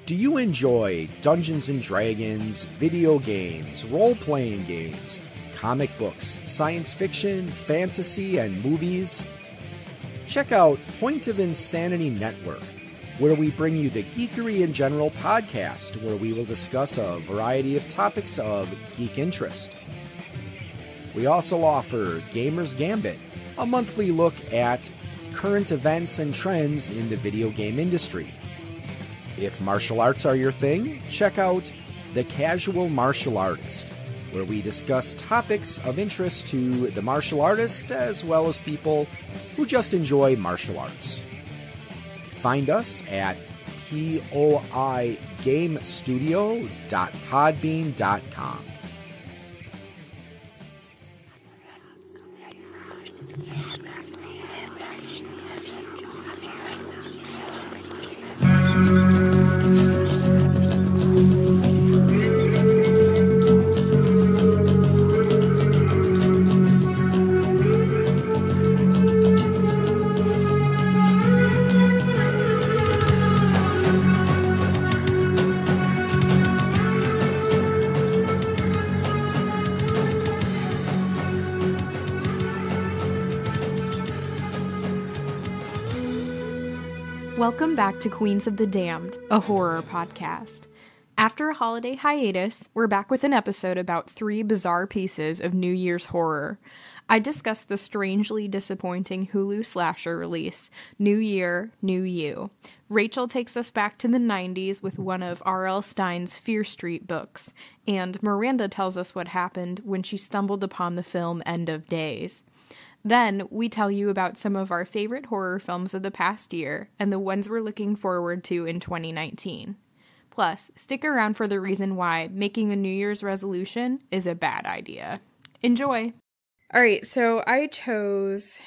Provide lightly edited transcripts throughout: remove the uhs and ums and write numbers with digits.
Do you enjoy Dungeons & Dragons, video games, role-playing games, comic books, science fiction, fantasy, and movies? Check out Point of Insanity Network, where we bring you the Geekery in General podcast, where we will discuss a variety of topics of geek interest. We also offer Gamer's Gambit, a monthly look at current events and trends in the video game industry. If martial arts are your thing, check out The Casual Martial Artist, where we discuss topics of interest to the martial artist as well as people who just enjoy martial arts. Find us at poigamestudio.podbean.com. Welcome back to Queens of the Damned, a horror podcast. After a holiday hiatus, we're back with an episode about 3 bizarre pieces of New Year's horror. I discussed the strangely disappointing Hulu slasher release, New Year, New You. Rachel takes us back to the 90s with one of R.L. Stine's Fear Street books, and Miranda tells us what happened when she stumbled upon the film End of Days. Then, we tell you about some of our favorite horror films of the past year and the ones we're looking forward to in 2019. Plus, stick around for the reason why making a New Year's resolution is a bad idea. Enjoy! Alright, so I chose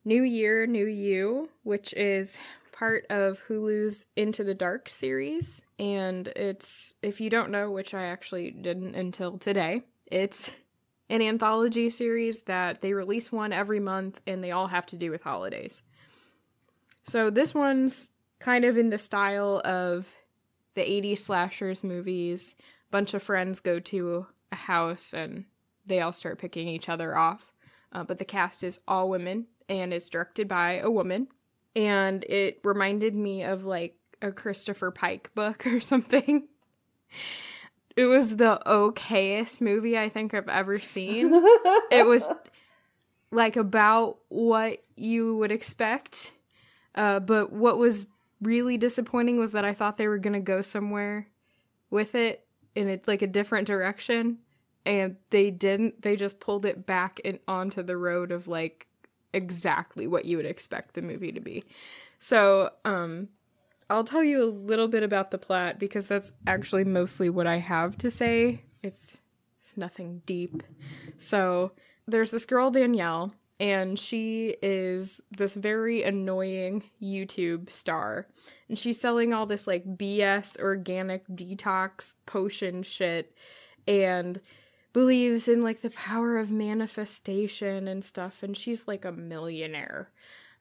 New Year, New You, which is part of Hulu's Into the Dark series, and it's, if you don't know, which I actually didn't until today, it's an anthology series that they release one every month, and they all have to do with holidays. So this one's kind of in the style of the 80s slashers movies. Bunch of friends go to a house, and they all start picking each other off. But the cast is all women, and it's directed by a woman. And it reminded me of, like, a Christopher Pike book or something. It was the okayest movie I think I've ever seen. It was, like, about what you would expect. But what was really disappointing was that I thought they were going to go somewhere with it in, like, a different direction. And they didn't. They just pulled it back and onto the road of, like, exactly what you would expect the movie to be. So, I'll tell you a little bit about the plot, because that's actually mostly what I have to say. It's nothing deep. So, there's this girl, Danielle, and she is this very annoying YouTube star. And she's selling all this, like, BS organic detox potion shit, and believes in, like, the power of manifestation and stuff, and she's, like, a millionaire.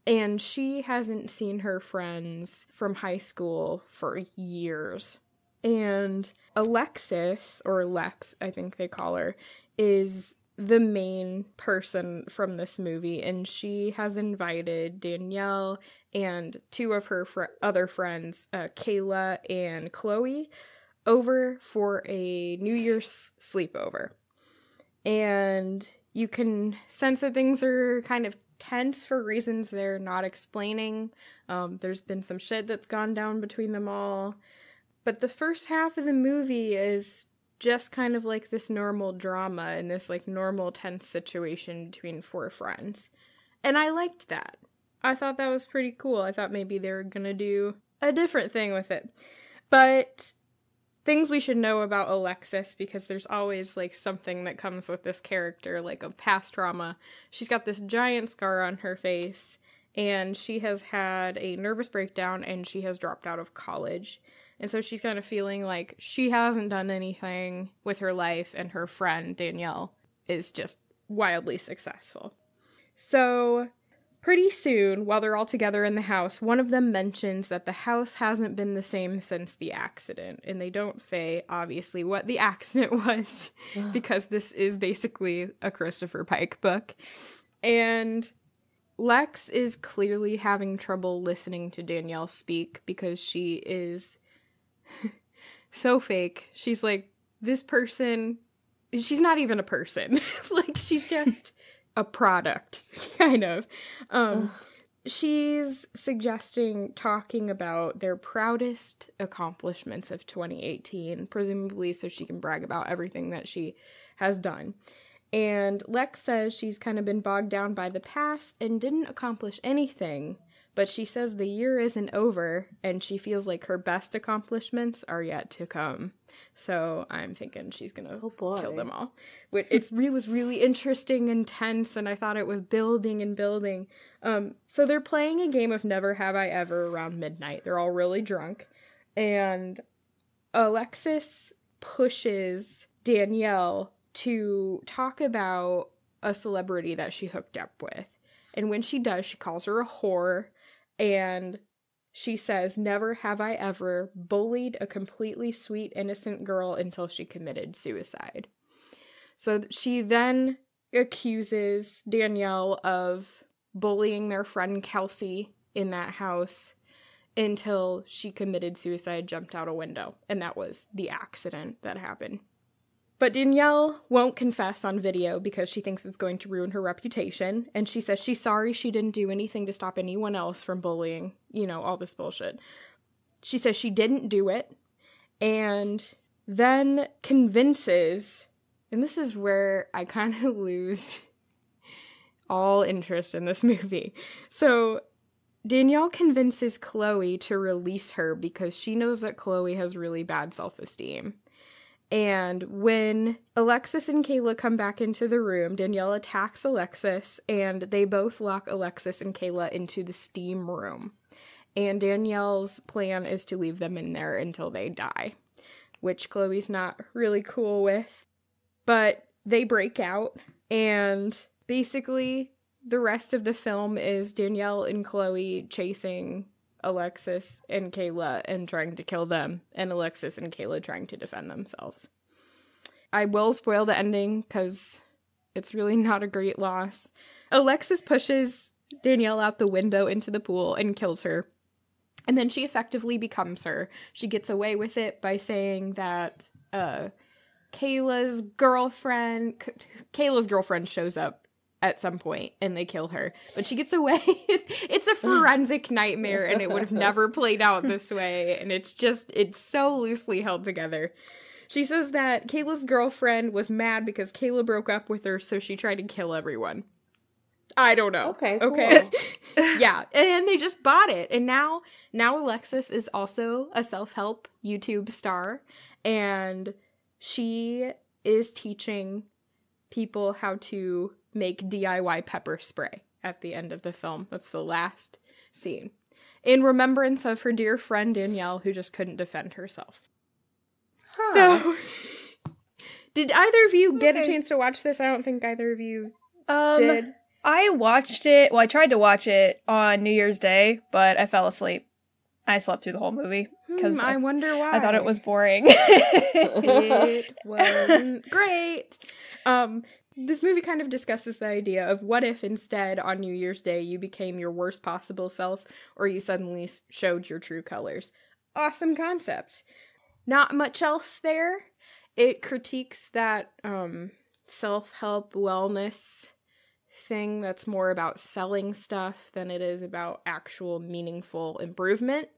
And she hasn't seen her friends from high school for years. And Alexis, or Lex, I think they call her, is the main person from this movie. And she has invited Danielle and 2 of her other friends, Kayla and Chloe, over for a New Year's sleepover. And you can sense that things are kind of tense for reasons they're not explaining. There's been some shit that's gone down between them all. But the first half of the movie is just kind of like this normal drama and this, like, normal tense situation between 4 friends. And I liked that. I thought that was pretty cool. I thought maybe they were gonna do a different thing with it. But things we should know about Alexis, because there's always, like, something that comes with this character, like a past trauma. She's got this giant scar on her face, and she has had a nervous breakdown, and she has dropped out of college. And so she's kind of feeling like she hasn't done anything with her life, and her friend, Danielle, is just wildly successful. So pretty soon, while they're all together in the house, one of them mentions that the house hasn't been the same since the accident. And they don't say, obviously, what the accident was, because this is basically a Christopher Pike book. And Lex is clearly having trouble listening to Danielle speak because she is so fake. She's like, this person, she's not even a person. Like, she's just a product, kind of. She's suggesting talking about their proudest accomplishments of 2018, presumably so she can brag about everything that she has done. And Lex says she's kind of been bogged down by the past and didn't accomplish anything, but she says the year isn't over and she feels like her best accomplishments are yet to come. So I'm thinking she's gonna kill them all. It was really interesting and tense, and I thought it was building and building. So they're playing a game of Never Have I Ever around midnight. They're all really drunk, and Alexis pushes Danielle to talk about a celebrity that she hooked up with. And when she does, she calls her a whore, and she says, never have I ever bullied a completely sweet, innocent girl until she committed suicide. So she then accuses Danielle of bullying their friend Kelsey in that house until she committed suicide, jumped out a window. And that was the accident that happened. But Danielle won't confess on video because she thinks it's going to ruin her reputation. And she says she's sorry she didn't do anything to stop anyone else from bullying, all this bullshit. She says she didn't do it. And then convinces, and this is where I kind of lose all interest in this movie. So Danielle convinces Chloe to release her because she knows that Chloe has really bad self-esteem. And when Alexis and Kayla come back into the room, Danielle attacks Alexis, and they both lock Alexis and Kayla into the steam room. And Danielle's plan is to leave them in there until they die, which Chloe's not really cool with. But they break out, and basically the rest of the film is Danielle and Chloe chasing Alexis and Kayla and trying to kill them, and Alexis and Kayla trying to defend themselves. I will spoil the ending because it's really not a great loss. Alexis pushes Danielle out the window into the pool and kills her, and then she effectively becomes her. She gets away with it by saying that Kayla's girlfriend shows up at some point, and they kill her. But she gets away. It's a forensic nightmare, and it would have never played out this way, and it's so loosely held together. She says that Kayla's girlfriend was mad because Kayla broke up with her, so she tried to kill everyone. I don't know. Okay. Cool. Yeah, and they just bought it, and now Alexis is also a self-help YouTube star, and she is teaching people how to make DIY pepper spray at the end of the film. That's the last scene. In remembrance of her dear friend Danielle, who just couldn't defend herself. Huh. So, did either of you get a chance to watch this? I don't think either of you did. I watched it, I tried to watch it on New Year's Day, but I fell asleep. I slept through the whole movie. Because I wonder why. I thought it was boring. It wasn't great. This movie kind of discusses the idea of what if instead on New Year's Day you became your worst possible self, or you suddenly showed your true colors. Awesome concepts. Not much else there. It critiques that self-help wellness thing that's more about selling stuff than it is about actual meaningful improvement,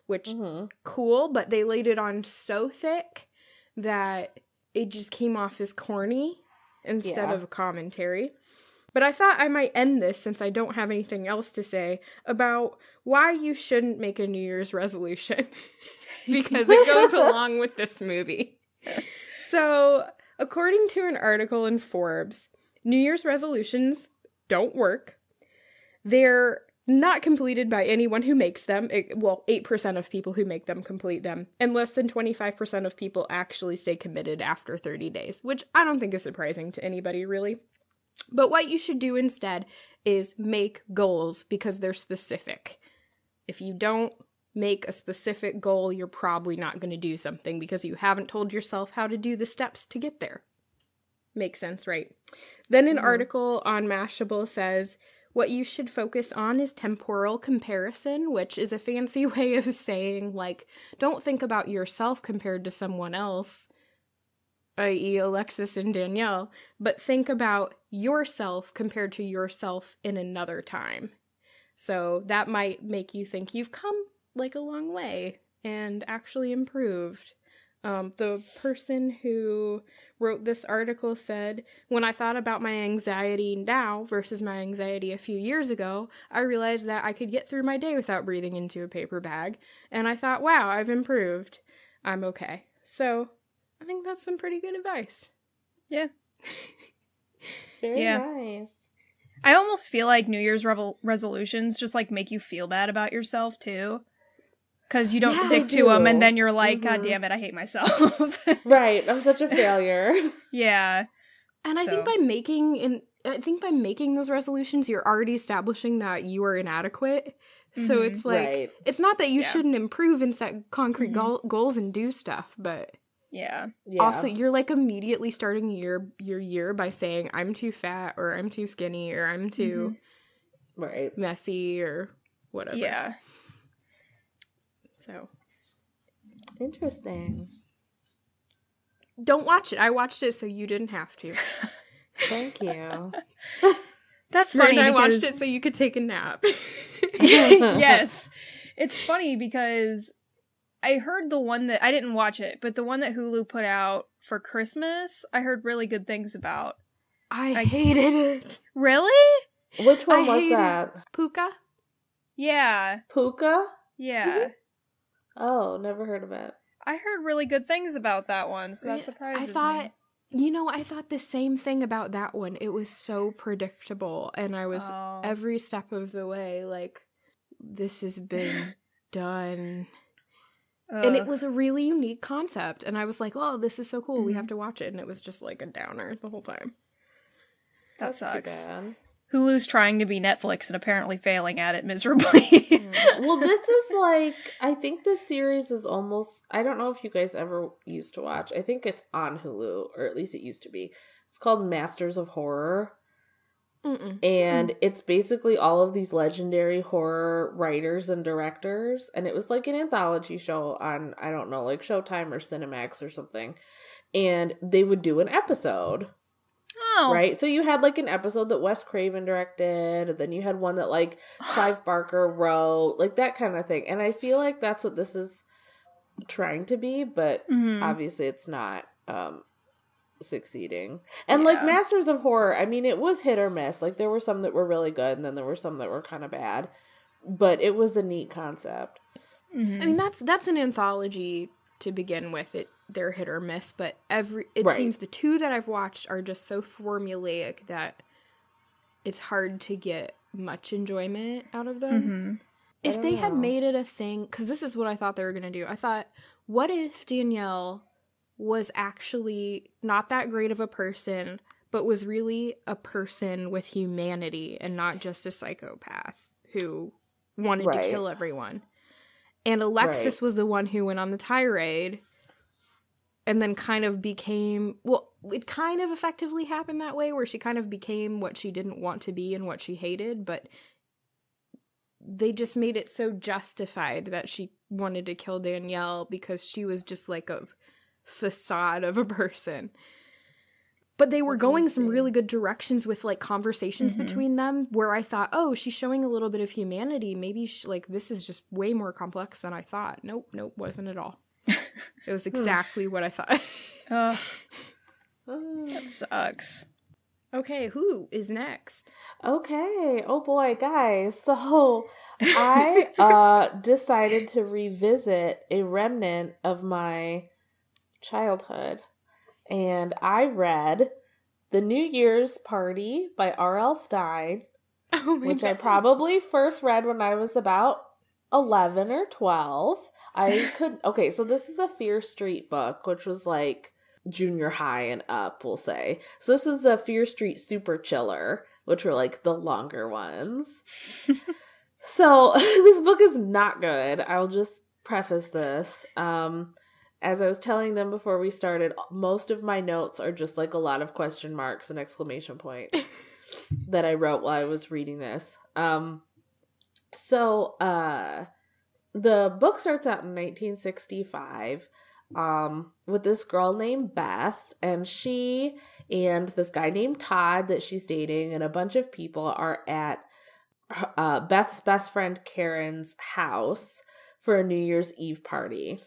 which cool, but they laid it on so thick that it just came off as corny instead of a commentary. But I thought I might end this, since I don't have anything else to say, about why you shouldn't make a New Year's resolution. Because it goes along with this movie. So, according to an article in Forbes, New Year's resolutions don't work. They're not completed by anyone who makes them. 8% of people who make them complete them. And less than 25% of people actually stay committed after 30 days, which I don't think is surprising to anybody, really. But what you should do instead is make goals because they're specific. If you don't make a specific goal, you're probably not going to do something because you haven't told yourself how to do the steps to get there. Makes sense, right? Then an article on Mashable says, what you should focus on is temporal comparison, which is a fancy way of saying, like, don't think about yourself compared to someone else, i.e. Alexis and Danielle, but think about yourself compared to yourself in another time. So that might make you think you've come, like, a long way and actually improved. The person who wrote this article said, when I thought about my anxiety now versus my anxiety a few years ago, I realized that I could get through my day without breathing into a paper bag. And I thought, wow, I've improved. I'm okay. So I think that's some pretty good advice. Yeah. Very nice. I almost feel like New Year's resolutions just, like, make you feel bad about yourself, too. Because you don't stick to them, and then you're like, God damn it, I hate myself. Right, I'm such a failure. Yeah. And I think by making those resolutions, you're already establishing that you are inadequate. So it's like, it's not that you shouldn't improve and set concrete goals and do stuff, but also you're, like, immediately starting your year by saying, I'm too fat, or I'm too skinny, or I'm too messy, or whatever. Yeah. So. Interesting. Don't watch it. I watched it so you didn't have to. Thank you. That's funny. I watched it so you could take a nap. Yes. It's funny because I heard the one that, I didn't watch it, but the one that Hulu put out for Christmas, I heard really good things about. I hated it. Really? Which one was that? Puka? Yeah. Puka? Yeah. Oh, never heard of it. I heard really good things about that one, so that surprises me. I thought the same thing about that one. It was so predictable, and I was every step of the way like, this has been done. And it was a really unique concept, and I was like, oh, this is so cool, we have to watch it, and it was just like a downer the whole time. That That's sucks. too bad. Hulu's trying to be Netflix and apparently failing at it miserably. Well, this is like, I think this series is almost, I don't know if you guys ever used to watch. I think it's on Hulu, or at least it used to be. It's called Masters of Horror. And it's basically all of these legendary horror writers and directors. And it was like an anthology show on, I don't know, like Showtime or Cinemax or something. And they would do an episode. Oh. Right? So you had like an episode that Wes Craven directed, and then you had one that like Clive Barker wrote, like that kind of thing. And I feel like that's what this is trying to be, but obviously it's not succeeding. And like Masters of Horror, I mean, it was hit or miss. Like there were some that were really good, and then there were some that were kind of bad. But it was a neat concept. I mean, that's an anthology to begin with. They're hit or miss, but it seems the two that I've watched are just so formulaic that it's hard to get much enjoyment out of them. If they had made it a thing, because this is what I thought they were going to do. I thought, what if Danielle was actually not that great of a person, but was really a person with humanity and not just a psychopath who wanted to kill everyone. And Alexis was the one who went on the tirade and then kind of became, well, it kind of effectively happened that way, where she kind of became what she didn't want to be and what she hated, but they just made it so justified that she wanted to kill Danielle because she was just like a facade of a person. But they were going some really good directions with like conversations between them, where I thought, oh, she's showing a little bit of humanity. Maybe like this is just way more complex than I thought. Nope, wasn't at all. It was exactly what I thought. That sucks. Okay, who is next? Okay. Oh boy, guys. So I decided to revisit a remnant of my childhood. And I read The New Year's Party by R.L. Stine, which I probably first read when I was about 11 or 12. Okay, so this is a Fear Street book, which was like junior high and up, we'll say. So this was a Fear Street Super Chiller which were like the longer ones. So this book is not good. I'll just preface this. As I was telling them before we started, most of my notes are just like a lot of question marks and exclamation points that I wrote while I was reading this. So the book starts out in 1965 with this girl named Beth, and she and this guy named Todd that she's dating and a bunch of people are at Beth's best friend Karen's house for a New Year's Eve party.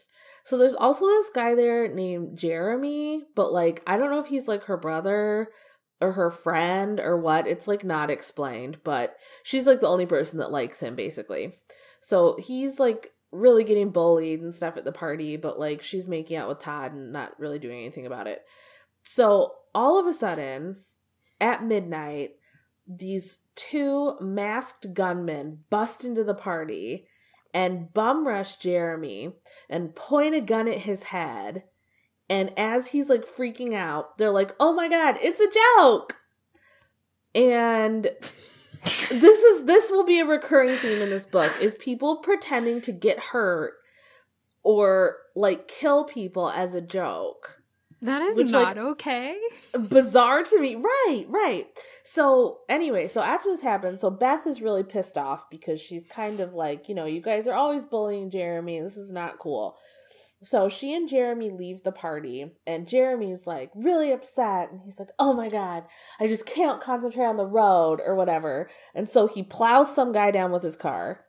So there's also this guy there named Jeremy, but like I don't know if he's like her brother or her friend or what. It's like not explained, but she's like the only person that likes him basically. So he's like really getting bullied and stuff at the party, but like she's making out with Todd and not really doing anything about it. So all of a sudden at midnight, these two masked gunmen bust into the party and bum rush Jeremy and point a gun at his head. And as he's like freaking out, they're like, "Oh my God, it's a joke." And this will be a recurring theme in this book is people pretending to get hurt or like kill people as a joke. That is not okay. Bizarre to me. Right. So anyway, so after this happens, so Beth is really pissed off because she's kind of like, you guys are always bullying Jeremy. This is not cool. So she and Jeremy leave the party, and Jeremy's like really upset, and he's like, "Oh my God, I just can't concentrate on the road," or whatever. And so he plows some guy down with his car,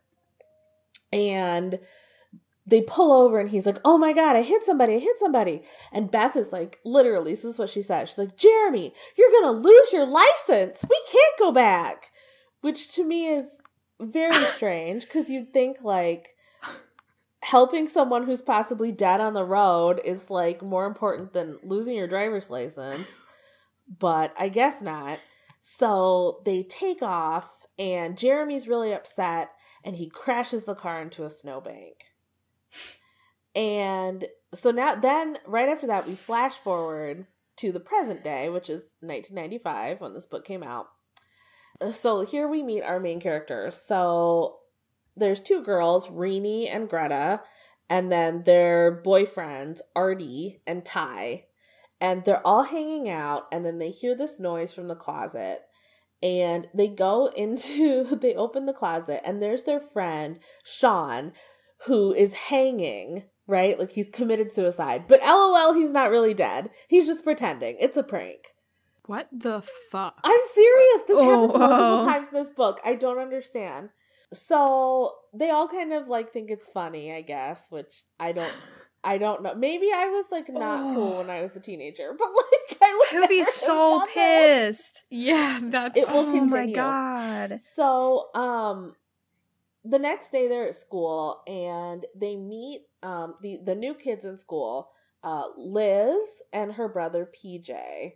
and they pull over, and he's like, "Oh my God, I hit somebody. And Beth is like, literally, this is what she said. She's like, "Jeremy, you're going to lose your license. We can't go back." Which to me is very strange, because you'd think like helping someone who's possibly dead on the road is like more important than losing your driver's license. But I guess not. So they take off, and Jeremy's really upset, and he crashes the car into a snowbank. And so then right after that, we flash forward to the present day, which is 1995 when this book came out. So here we meet our main characters. So there's two girls, Renee and Greta, and then their boyfriends, Artie and Ty. And they're all hanging out, and then they hear this noise from the closet. And they they open the closet, and there's their friend, Sean, who is hanging, right? Like he's committed suicide. But LOL, he's not really dead. He's just pretending. It's a prank. What the fuck? I'm serious. This happens multiple times in this book. I don't understand. So they all kind of like think it's funny, I guess, which I don't know. Maybe I was like not cool when I was a teenager, but like I would be so pissed. Yeah, it will continue. Oh my God. So the next day they're at school, and they meet the new kids in school, Liz and her brother PJ.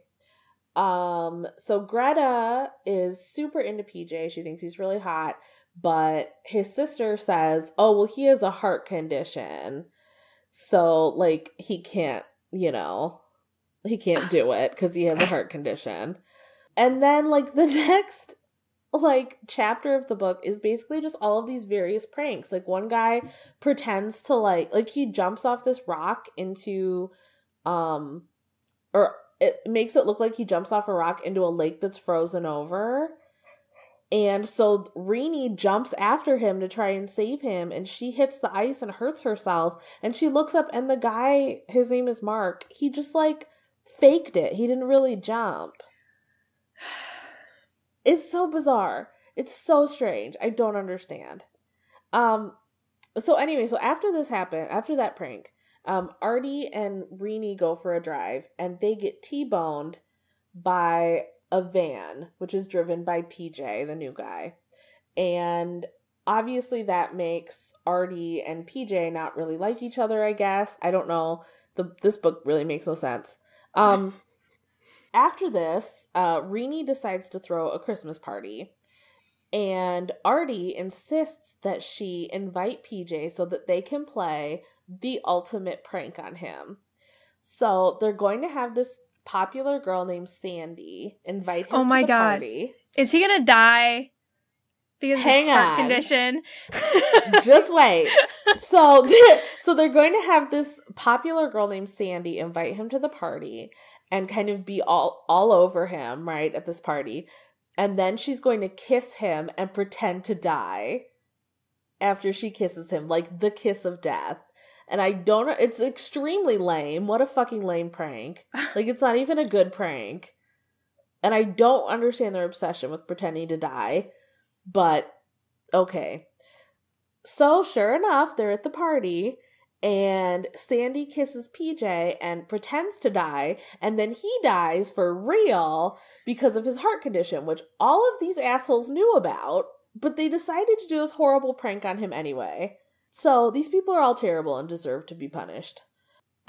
So Greta is super into PJ. She thinks he's really hot, but his sister says, "Oh, well, he has a heart condition. So, like, he can't he can't do it because he has a heart condition." And then, like, the next, like, chapter of the book is basically just all of these various pranks. Like, one guy pretends to, like, he jumps off this rock into, or it makes it look like he jumps off a rock into a lake that's frozen over. And so Renee jumps after him to try and save him, and she hits the ice and hurts herself. And she looks up, and the guy, his name is Mark, he just like faked it. He didn't really jump. It's so bizarre. It's so strange. I don't understand. So anyway, so after this happened, after that prank, Artie and Renee go for a drive, and they get T-boned by a van, which is driven by PJ, the new guy. And obviously that makes Artie and PJ not really like each other, I guess. I don't know. This book really makes no sense. After this, Renee decides to throw a Christmas party. And Artie insists that she invite PJ so that they can play the ultimate prank on him. So they're going to have this popular girl named Sandy invite him Oh my to the God. party. Is he gonna die because of his heart on. condition? Just wait. So they're going to have this popular girl named Sandy invite him to the party and kind of be all over him, right, at this party. And then she's going to kiss him and pretend to die after she kisses him, like the kiss of death. And I don't know, it's extremely lame. What a fucking lame prank. Like, it's not even a good prank. And I don't understand their obsession with pretending to die. But, okay. So, sure enough, they're at the party, and Sandy kisses PJ and pretends to die, and then he dies for real because of his heart condition, which all of these assholes knew about, but they decided to do this horrible prank on him anyway. So, these people are all terrible and deserve to be punished.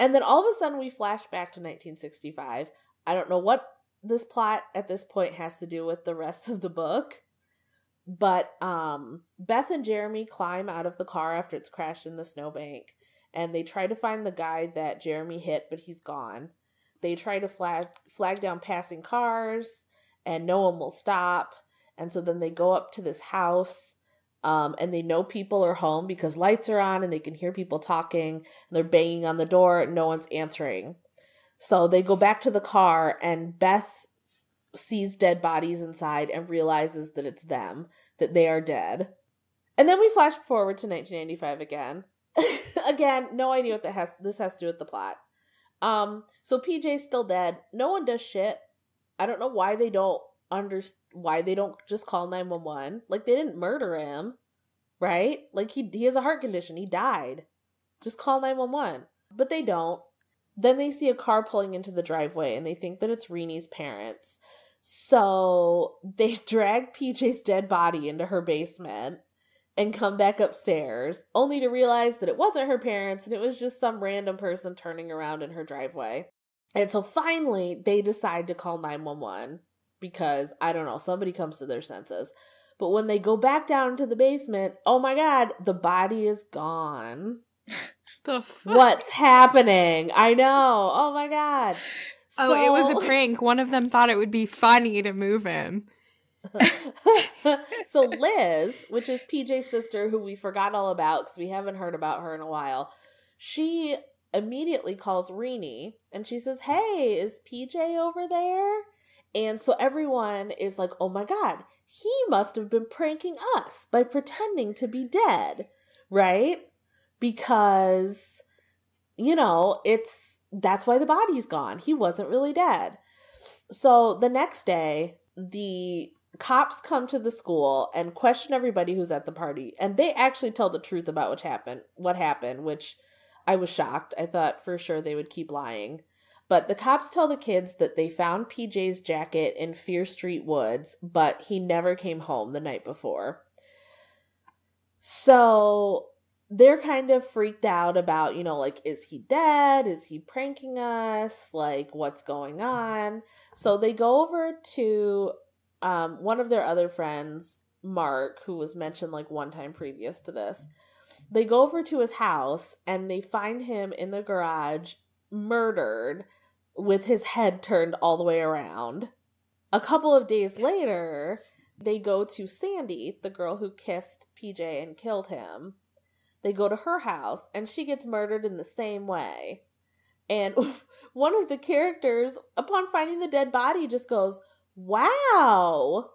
And then all of a sudden we flash back to 1965. I don't know what this plot at this point has to do with the rest of the book. But Beth and Jeremy climb out of the car after it's crashed in the snowbank. And they try to find the guy that Jeremy hit, but he's gone. They try to flag down passing cars, and no one will stop. And so then they go up to this house, and they know people are home because lights are on and they can hear people talking. And they're banging on the door, and no one's answering. So they go back to the car, and Beth sees dead bodies inside and realizes that it's them, that they are dead. And then we flash forward to 1995 again. Again, no idea what this has to do with the plot. So PJ's still dead. No one does shit. I don't know why they don't just call 911. Like, they didn't murder him, right? Like, he has a heart condition. He died. Just call 911. But they don't. Then they see a car pulling into the driveway, and they think that it's Reenie's parents. So they drag PJ's dead body into her basement and come back upstairs, only to realize that it wasn't her parents, and it was just some random person turning around in her driveway. And so finally, they decide to call 911 because, I don't know, somebody comes to their senses. But when they go back down into the basement, oh my God, the body is gone. The fuck? What's happening? I know. Oh my God. Oh, it was a prank. One of them thought it would be funny to move him. So Liz, which is PJ's sister, who we forgot all about because we haven't heard about her in a while, she immediately calls Reenie and she says, "Hey, is PJ over there?" And so everyone is like, "Oh my God, he must have been pranking us by pretending to be dead," right? Because, you know, that's why the body's gone. He wasn't really dead. So the next day, the cops come to the school and question everybody who's at the party. And they actually tell the truth about what happened, which I was shocked. I thought for sure they would keep lying. But the cops tell the kids that they found PJ's jacket in Fear Street Woods, but he never came home the night before. So they're kind of freaked out about, you know, like, is he dead? Is he pranking us? Like, what's going on? So they go over to one of their other friends, Mark, who was mentioned like one time previous to this. They go over to his house and they find him in the garage, murdered, with his head turned all the way around. A couple of days later, they go to Sandy, the girl who kissed PJ and killed him. They go to her house, and she gets murdered in the same way. And one of the characters, upon finding the dead body, just goes, "Wow!"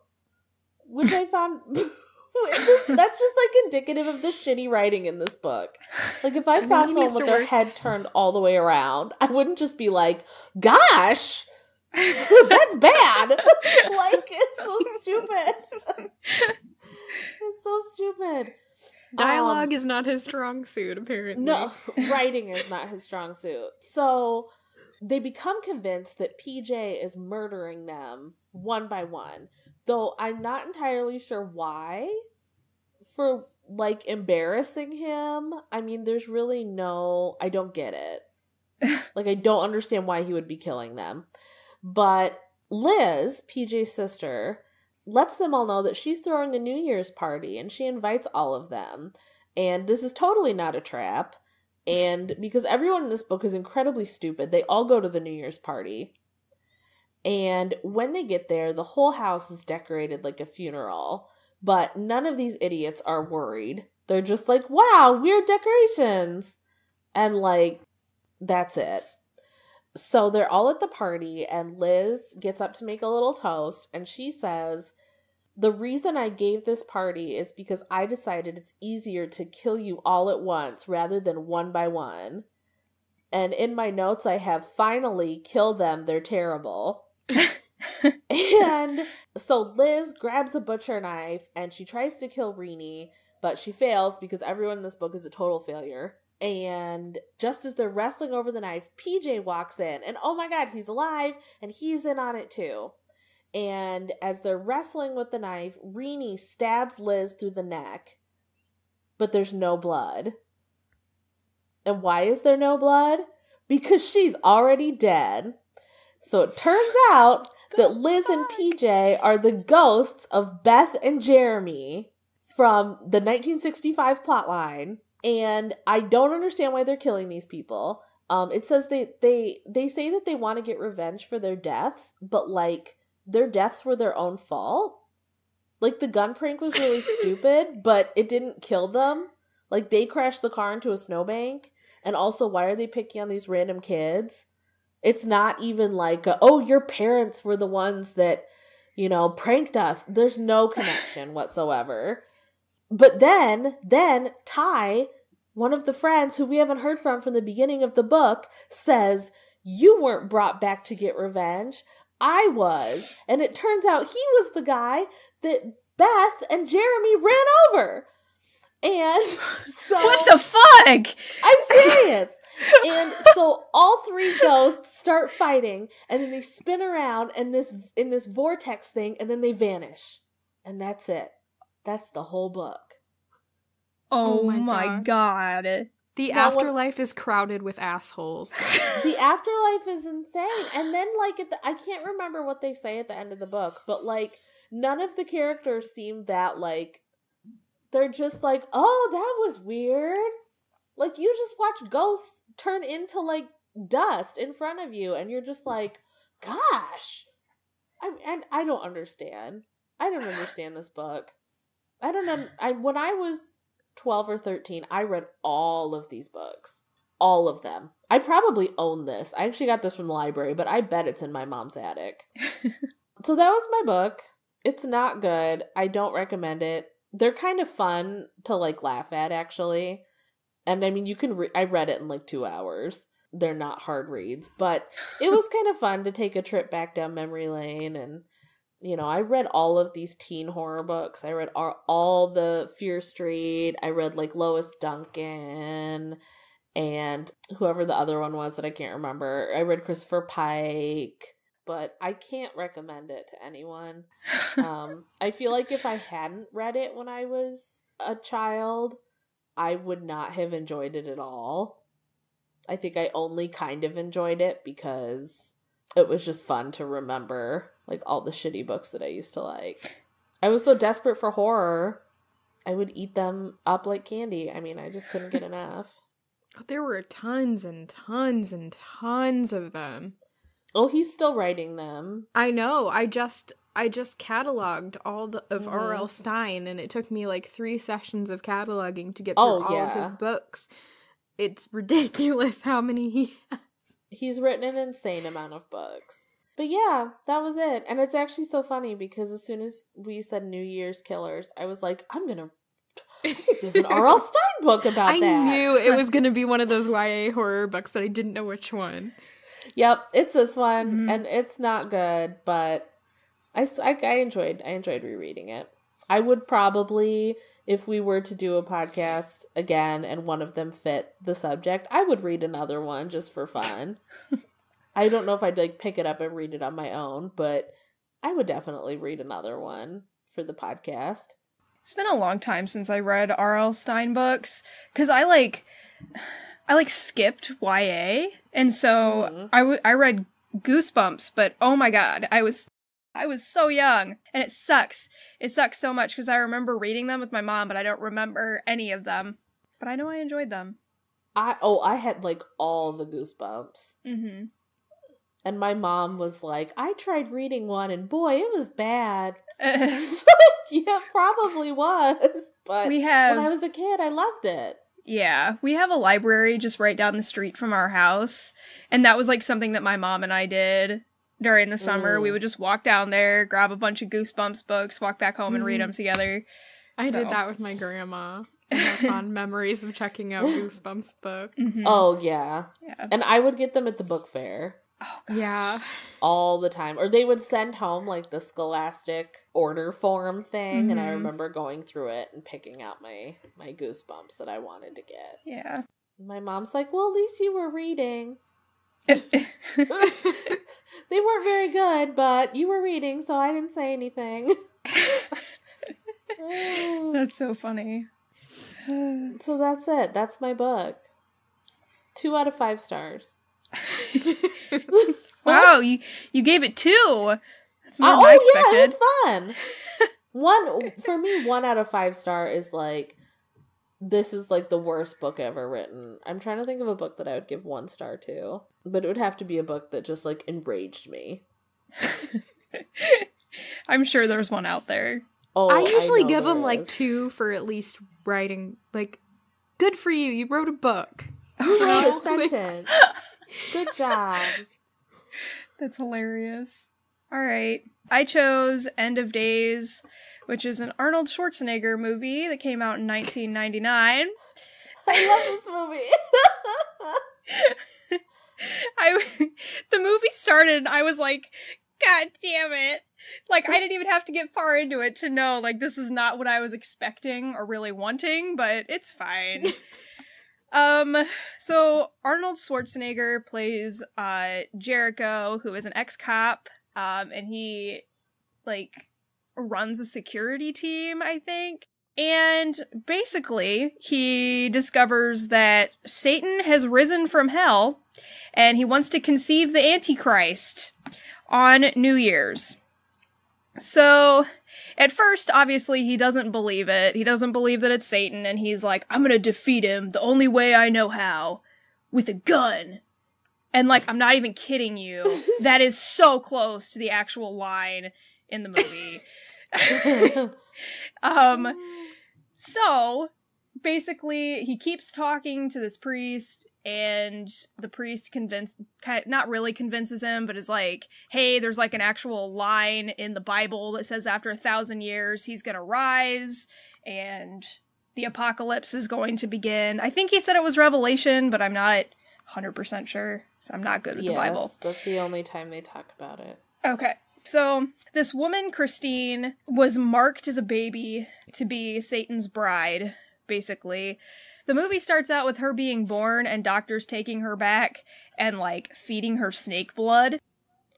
Which I found... that's just, like, indicative of the shitty writing in this book. Like, if I found someone with their head turned all the way around, I wouldn't just be like, "Gosh! That's bad!" Like, it's so stupid. It's so stupid. Dialogue is not his strong suit, apparently. No, writing is not his strong suit. So they become convinced that PJ is murdering them one by one. Though I'm not entirely sure why. For, like, embarrassing him. I mean, there's really I don't get it. Like, I don't understand why he would be killing them. But Liz, PJ's sister, lets them all know that she's throwing a New Year's party, and she invites all of them. And this is totally not a trap. And because everyone in this book is incredibly stupid, they all go to the New Year's party. And when they get there, the whole house is decorated like a funeral. But none of these idiots are worried. They're just like, wow, weird decorations. And like, that's it. So they're all at the party, and Liz gets up to make a little toast, and she says, the reason I gave this party is because I decided it's easier to kill you all at once rather than one by one. And in my notes, I have finally kill them, they're terrible. And so Liz grabs a butcher knife and she tries to kill Rini, but she fails because everyone in this book is a total failure. And just as they're wrestling over the knife, PJ walks in, and oh my god, he's alive, and he's in on it too. And as they're wrestling with the knife, Rini stabs Liz through the neck, but there's no blood. And why is there no blood? Because she's already dead. So it turns out that Liz and PJ are the ghosts of Beth and Jeremy from the 1965 plotline. And I don't understand why they're killing these people. It says they say that they want to get revenge for their deaths, but like their deaths were their own fault. Like the gun prank was really stupid, but it didn't kill them. Like they crashed the car into a snowbank. And also, why are they picking on these random kids? It's not even like, oh, your parents were the ones that, you know, pranked us. There's no connection whatsoever. But then Ty, one of the friends who we haven't heard from the beginning of the book, says, you weren't brought back to get revenge. I was. And it turns out he was the guy that Beth and Jeremy ran over. And so... What the fuck? I'm serious. And so all three ghosts start fighting, and then they spin around in this vortex thing, and then they vanish. And that's it. That's the whole book. Oh my god. The afterlife is crowded with assholes. The afterlife is insane. And then, like, I can't remember what they say at the end of the book, but, like, none of the characters seem that, like, they're just like, oh, that was weird. Like, you just watch ghosts turn into, like, dust in front of you, and you're just like, gosh. I don't understand. I don't understand this book. I don't know. When I was 12 or 13, I read all of these books. All of them. I probably own this. I actually got this from the library, but I bet it's in my mom's attic. So that was my book. It's not good. I don't recommend it. They're kind of fun to, like, laugh at, actually. And, I mean, you can I read it in, like, 2 hours. They're not hard reads. But it was kind of fun to take a trip back down memory lane. And, you know, I read all of these teen horror books. I read all the Fear Street. I read, like, Lois Duncan and whoever the other one was that I can't remember. I read Christopher Pike. But I can't recommend it to anyone. I feel like if I hadn't read it when I was a child, I would not have enjoyed it at all. I think I only kind of enjoyed it because it was just fun to remember, like, all the shitty books that I used to like. I was so desperate for horror, I would eat them up like candy. I mean, I just couldn't get enough. There were tons and tons and tons of them. Oh, he's still writing them. I know. I just cataloged all of R.L. Stine, and it took me like 3 sessions of cataloging to get through all of his books. It's ridiculous how many he has. He's written an insane amount of books. But yeah, that was it. And it's actually so funny because as soon as we said New Year's Killers, I was like, I think there's an R.L. Stine book about that. I knew it was going to be one of those YA horror books, but I didn't know which one. Yep, it's this one, and it's not good, but I enjoyed rereading it. I would probably, if we were to do a podcast again and one of them fit the subject, I would read another one just for fun. I don't know if I'd like pick it up and read it on my own, but I would definitely read another one for the podcast. It's been a long time since I read R.L. Stine books, because I skipped YA, and so I read Goosebumps, but oh my god, I was so young, and it sucks. It sucks so much, because I remember reading them with my mom, but I don't remember any of them. But I know I enjoyed them. I had, like, all the Goosebumps. Mm-hmm. And my mom was like, I tried reading one and boy, it was bad. I was like, yeah, it probably was. But when I was a kid, I loved it. Yeah, we have a library just right down the street from our house. And that was like something that my mom and I did during the summer. We would just walk down there, grab a bunch of Goosebumps books, walk back home and read them together. I did that with my grandma. I have fond memories of checking out Goosebumps books. Oh, yeah. And I would get them at the book fair. Oh, gosh. Yeah. All the time. Or they would send home, like, the Scholastic order form thing, and I remember going through it and picking out my Goosebumps that I wanted to get. Yeah. My mom's like, well, at least you were reading. They weren't very good, but you were reading, so I didn't say anything. That's so funny. So that's it. That's my book. 2 out of 5 stars. Wow, you gave it 2. That's more than I expected. Yeah, it was fun. For me, 1 out of 5 star is like, this is like the worst book ever written. I'm trying to think of a book that I would give 1 star to, but it would have to be a book that just like enraged me. I'm sure there's one out there. Oh, I usually give them like 2 for at least writing. Like, good for you. You wrote a book. You wrote a sentence. Good job. That's hilarious. All right. I chose End of Days, which is an Arnold Schwarzenegger movie that came out in 1999. I love this movie. The movie started and I was like, God damn it. Like, I didn't even have to get far into it to know, like, this is not what I was expecting or really wanting, but it's fine. So Arnold Schwarzenegger plays, Jericho, who is an ex-cop, and he, like, runs a security team, I think. And basically, he discovers that Satan has risen from hell, and he wants to conceive the Antichrist on New Year's. So, at first, obviously, he doesn't believe it. He doesn't believe that it's Satan, and he's like, I'm gonna defeat him the only way I know how, with a gun. And, like, I'm not even kidding you. That is so close to the actual line in the movie. So, basically, he keeps talking to this priest, and the priest not really convinces him, but is like, hey, there's like an actual line in the Bible that says after 1,000 years he's gonna rise, and the apocalypse is going to begin. I think he said it was Revelation, but I'm not 100% sure, so I'm not good with the Bible. That's the only time they talk about it. Okay. So, this woman, Christine, was marked as a baby to be Satan's bride, basically. The movie starts out with her being born and doctors taking her back and, like, feeding her snake blood.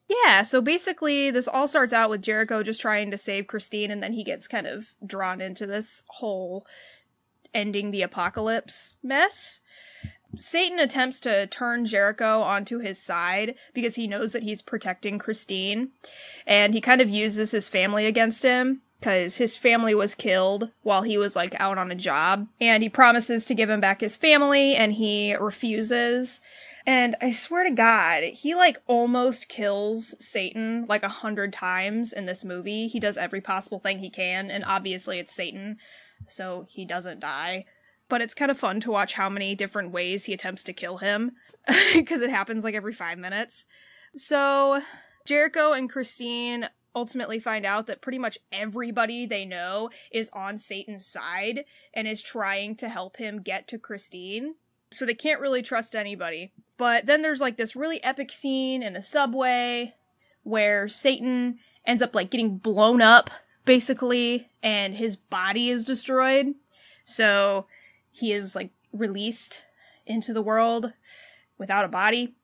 Yeah, so basically this all starts out with Jericho just trying to save Christine, and then he gets kind of drawn into this whole ending the apocalypse mess. Satan attempts to turn Jericho onto his side because he knows that he's protecting Christine, and he kind of uses his family against him because his family was killed while he was, like, out on a job, and he promises to give him back his family, and he refuses. And I swear to God, he, like, almost kills Satan, like, 100 times in this movie. He does every possible thing he can, and obviously it's Satan, so he doesn't die. But it's kind of fun to watch how many different ways he attempts to kill him, because it happens, like, every 5 minutes. So, Jericho and Christine ultimately find out that pretty much everybody they know is on Satan's side and is trying to help him get to Christine. So they can't really trust anybody. But then there's, like, this really epic scene in a subway where Satan ends up, like, getting blown up, basically, and his body is destroyed. So he is, like, released into the world without a body.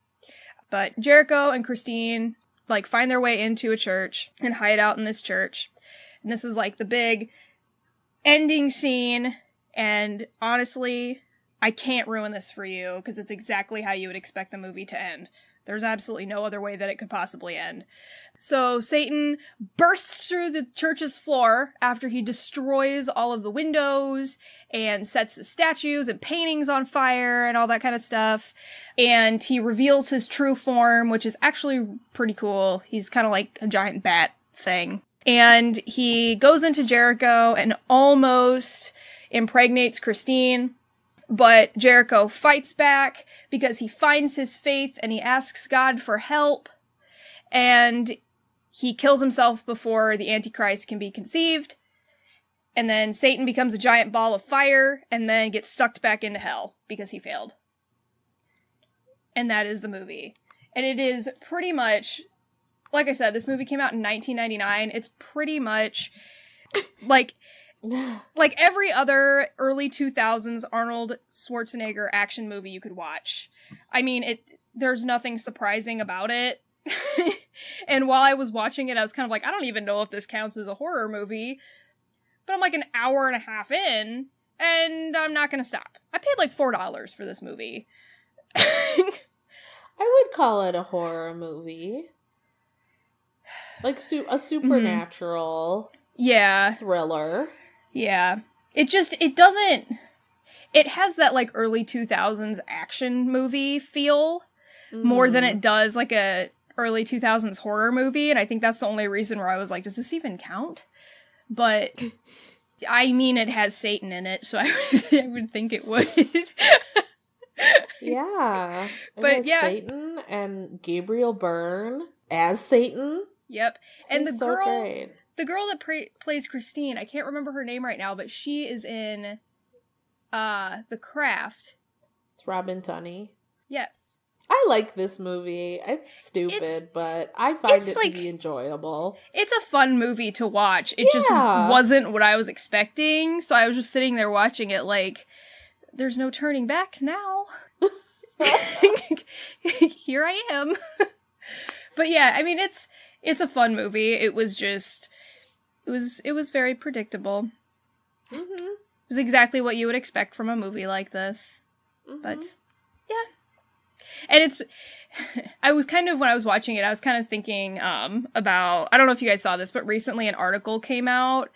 But Jericho and Christine, like, find their way into a church and hide out in this church. And this is, like, the big ending scene. And honestly, I can't ruin this for you because it's exactly how you would expect the movie to end. There's absolutely no other way that it could possibly end. So Satan bursts through the church's floor after he destroys all of the windows and sets the statues and paintings on fire and all that kind of stuff. And he reveals his true form, which is actually pretty cool. He's kind of like a giant bat thing. And he goes into Jericho and almost impregnates Christine. But Jericho fights back because he finds his faith and he asks God for help. And he kills himself before the Antichrist can be conceived. And then Satan becomes a giant ball of fire and then gets sucked back into hell because he failed. And that is the movie. And it is pretty much, like I said, this movie came out in 1999. It's pretty much like every other early 2000s Arnold Schwarzenegger action movie you could watch. I mean, there's nothing surprising about it. And while I was watching it, I was kind of like, I don't even know if this counts as a horror movie. But I'm like an hour and a half in, and I'm not going to stop. I paid like $4 for this movie. I would call it a horror movie. Like a supernatural thriller. Yeah. It has that like early 2000s action movie feel more than it does like a early 2000s horror movie. And I think that's the only reason where I was like, does this even count? But I mean, it has Satan in it, so I would think it would. Yeah. But yeah. Satan and Gabriel Byrne as Satan. Yep. And He's so great. The girl that plays Christine, I can't remember her name right now, but she is in The Craft. It's Robin Tunney. Yes. I like this movie. It's stupid, but I find it to be enjoyable. It's a fun movie to watch. It just wasn't what I was expecting, so I was just sitting there watching it like, there's no turning back now. Here I am. But yeah, I mean, it's a fun movie. It was just, it was very predictable. Mm-hmm. It was exactly what you would expect from a movie like this. Mm-hmm. But yeah. And I was kind of, when I was watching it, I was kind of thinking about, I don't know if you guys saw this, but recently an article came out.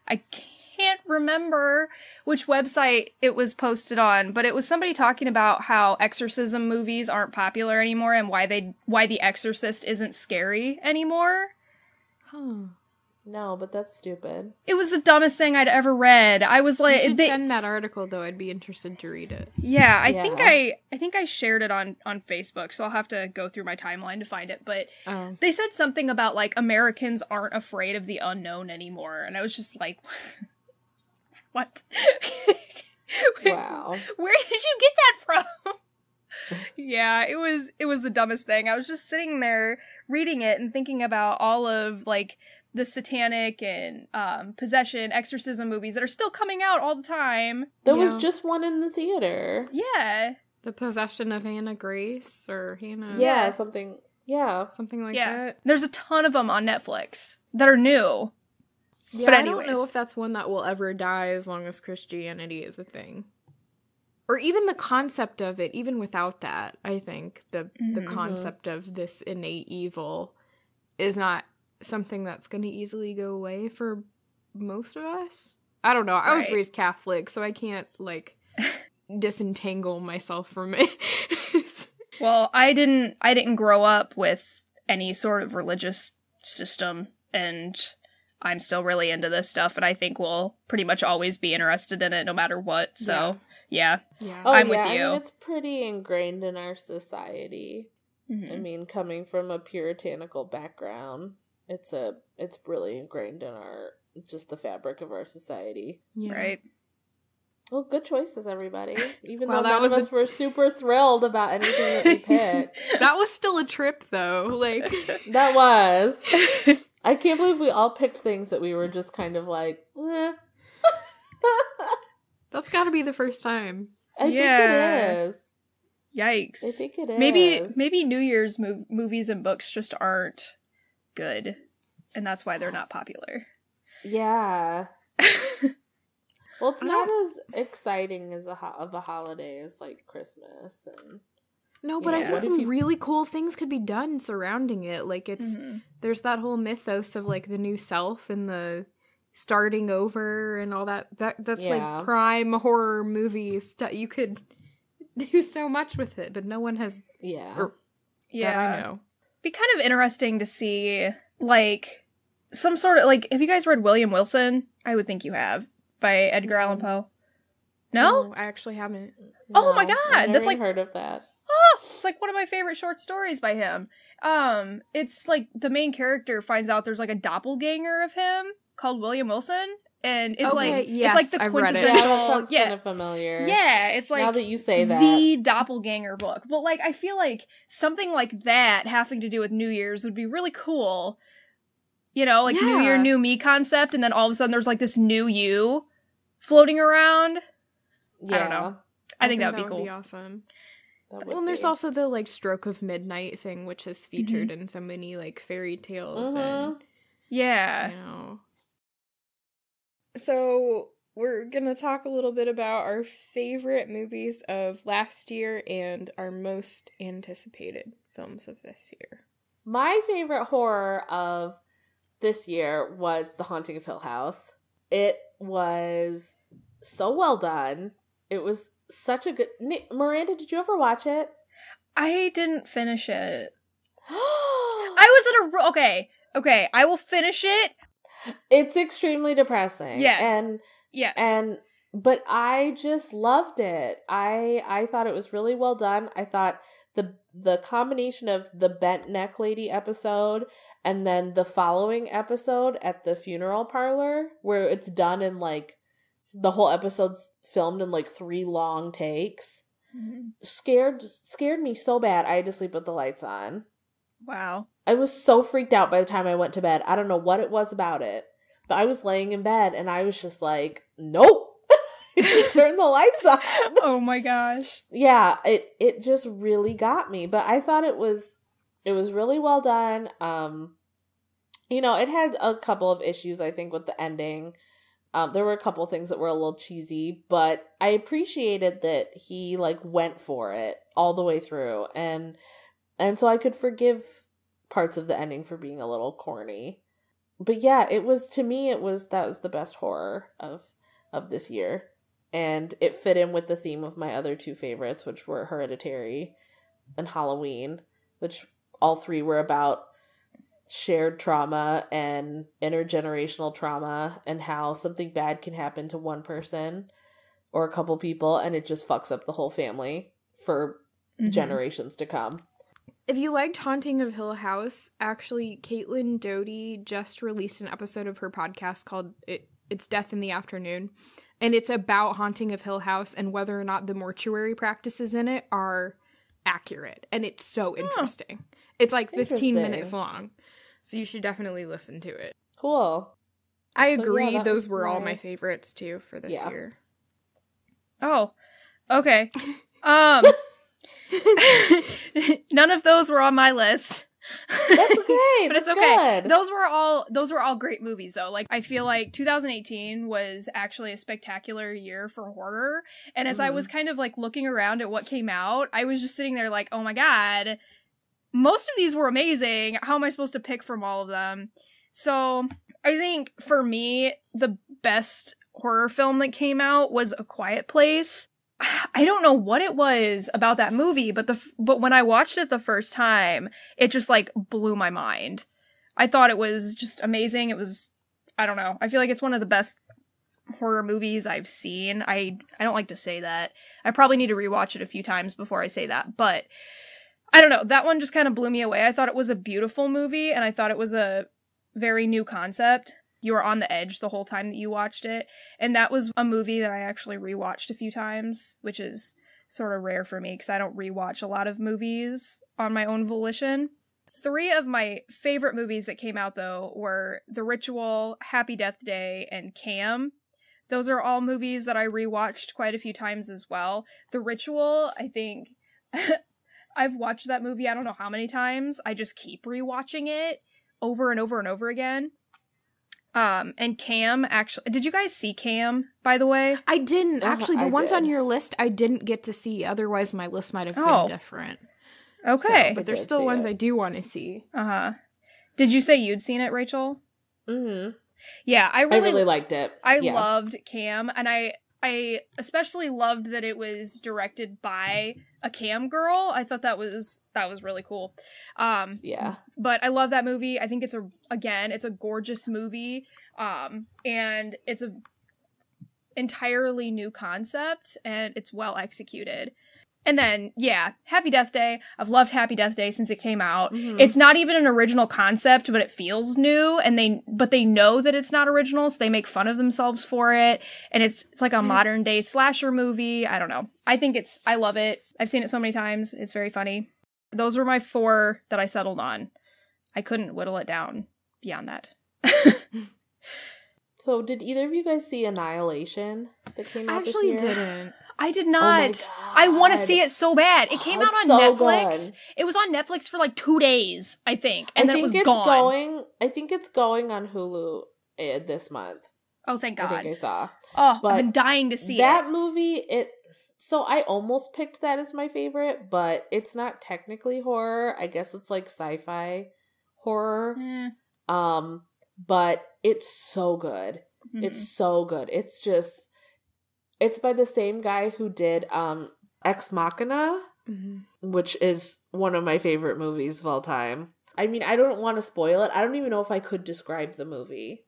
I can't remember which website it was posted on, but it was somebody talking about how exorcism movies aren't popular anymore and why The Exorcist isn't scary anymore. Huh. No, but that's stupid. It was the dumbest thing I'd ever read. I was like, you should send that article though. I'd be interested to read it. Yeah, I think I shared it on Facebook, so I'll have to go through my timeline to find it. But they said something about like Americans aren't afraid of the unknown anymore, and I was just like, what? Wow. Where did you get that from? Yeah, it was the dumbest thing. I was just sitting there reading it and thinking about all of like the satanic and possession, exorcism movies that are still coming out all the time. There was just one in the theater. Yeah. The Possession of Hannah Grace or Hannah... Yeah, something like that. There's a ton of them on Netflix that are new. Yeah, but I anyways. don't know if that's one that will ever die as long as Christianity is a thing. Or even the concept of it, even without that, I think the concept of this innate evil is not something that's going to easily go away for most of us. I don't know. I was raised Catholic, so I can't, like, disentangle myself from it. Well, I didn't grow up with any sort of religious system, and I'm still really into this stuff, and I think we'll pretty much always be interested in it no matter what, so, yeah. Oh, I'm with you. I mean, it's pretty ingrained in our society. Mm-hmm. I mean, coming from a puritanical background, it's really ingrained in just the fabric of our society. Yeah. Right. Well, good choices, everybody. Even Well, though that none of was us were super thrilled about anything that we picked. That was still a trip, though. Like, That was. I can't believe we all picked things that we were just kind of like, eh. That's gotta be the first time. I think it is. Yikes. I think it is. Maybe New Year's movies and books just aren't good, and that's why they're not popular. Yeah. Well, it's not as exciting as of a holiday as like Christmas and. No, but I think some really cool things could be done surrounding it. Like, there's that whole mythos of, like, the new self in the starting over and all that's like prime horror movies. You could do so much with it, but no one has. That I know. Be kind of interesting to see, like, some sort of, like, have you guys read William Wilson? I would think you have, by Edgar Allan Poe. No? I actually haven't. Oh my god, I've that's like heard of that. Oh, it's like one of my favorite short stories by him. It's like the main character finds out there's like a doppelganger of him called William Wilson, and it's it's like the quintessential. That sounds kind of familiar. Yeah, it's like now that you say that, the doppelganger book. But like, I feel like something like that having to do with New Year's would be really cool. You know, like New Year, New Me concept, and then all of a sudden there's like this new you floating around. Yeah. I don't know. I think that would be cool. Would be awesome. Well, and there's also the like Stroke of Midnight thing, which is featured in so many like fairy tales and you know. So we're gonna talk a little bit about our favorite movies of last year and our most anticipated films of this year. My favorite horror of this year was The Haunting of Hill House. It was so well done. It was such a good... Miranda, did you ever watch it? I didn't finish it. I was at a... Okay, I will finish it. It's extremely depressing. Yes. But I just loved it. I thought it was really well done. I thought the combination of the bent neck lady episode and then the following episode at the funeral parlor, where it's done in like... The whole episode's filmed in like 3 long takes. Scared me so bad I had to sleep with the lights on. Wow. I was so freaked out by the time I went to bed. I don't know what it was about it, but I was laying in bed and I was just like, nope. Turn the lights on. Oh my gosh. Yeah, it just really got me, but I thought it was really well done. You know, it had a couple of issues I think with the ending. There were a couple of things that were a little cheesy, but I appreciated that he like went for it all the way through, and so I could forgive parts of the ending for being a little corny. But yeah, that was the best horror of this year, and it fit in with the theme of my other 2 favorites, which were Hereditary and Halloween, which all 3 were about shared trauma and intergenerational trauma and how something bad can happen to one person or a couple people and it just fucks up the whole family for generations to come. If you liked Haunting of Hill House, actually Caitlin Doty just released an episode of her podcast called It's Death in the Afternoon, and it's about Haunting of Hill House and whether or not the mortuary practices in it are accurate, and it's so interesting. It's like 15 minutes long. So you should definitely listen to it. Cool. I agree. Yeah, those were all my favorites too for this year. Oh, okay. None of those were on my list. That's okay. But it's okay. Good. Those were all great movies though. Like, I feel like 2018 was actually a spectacular year for horror. And as I was kind of like looking around at what came out, I was just sitting there like, oh my god, most of these were amazing. How am I supposed to pick from all of them? So I think for me, the best horror film that came out was A Quiet Place. I don't know what it was about that movie, but when I watched it the first time, it just like blew my mind. I thought it was just amazing. It was, I don't know. I feel like it's one of the best horror movies I've seen. I don't like to say that. I probably need to rewatch it a few times before I say that, but I don't know. That one just kind of blew me away. I thought it was a beautiful movie, and I thought it was a very new concept. You were on the edge the whole time that you watched it. And that was a movie that I actually rewatched a few times, which is sort of rare for me because I don't rewatch a lot of movies on my own volition. 3 of my favorite movies that came out, though, were The Ritual, Happy Death Day, and Cam. Those are all movies that I rewatched quite a few times as well. The Ritual, I think... I've watched that movie I don't know how many times. I just keep rewatching it over and over and over again. And Cam, actually... Did you guys see Cam, by the way? I didn't. Actually, the ones on your list I didn't get to see. Otherwise, my list might have been different. Okay. But there's still ones I do want to see. Uh-huh. Did you say you'd seen it, Rachel? Mm-hmm. Yeah, I really liked it. I loved Cam, and I especially loved that it was directed by a Cam girl. I thought that was really cool. Yeah. But I love that movie. I think it's a gorgeous movie. And it's a entirely new concept, and it's well executed. And then, yeah, Happy Death Day. I've loved Happy Death Day since it came out. Mm-hmm. It's not even an original concept, but it feels new, and they know that it's not original, so they make fun of themselves for it. And it's like a modern day slasher movie. I don't know. I love it. I've seen it so many times. It's very funny. Those were my 4 that I settled on. I couldn't whittle it down beyond that. So, did either of you guys see Annihilation that came out this year? I actually didn't. I did not. I want to see it so bad. It came out on Netflix. Good. It was on Netflix for like 2 days, I think, and then it was gone. I think it's going on Hulu this month. Oh, thank God! I think I saw. Oh, but I've been dying to see that movie. So I almost picked that as my favorite, but it's not technically horror. I guess it's like sci-fi horror. But it's so good. Mm-hmm. It's so good. It's by the same guy who did Ex Machina, which is one of my favorite movies of all time. I mean, I don't want to spoil it. I don't even know if I could describe the movie.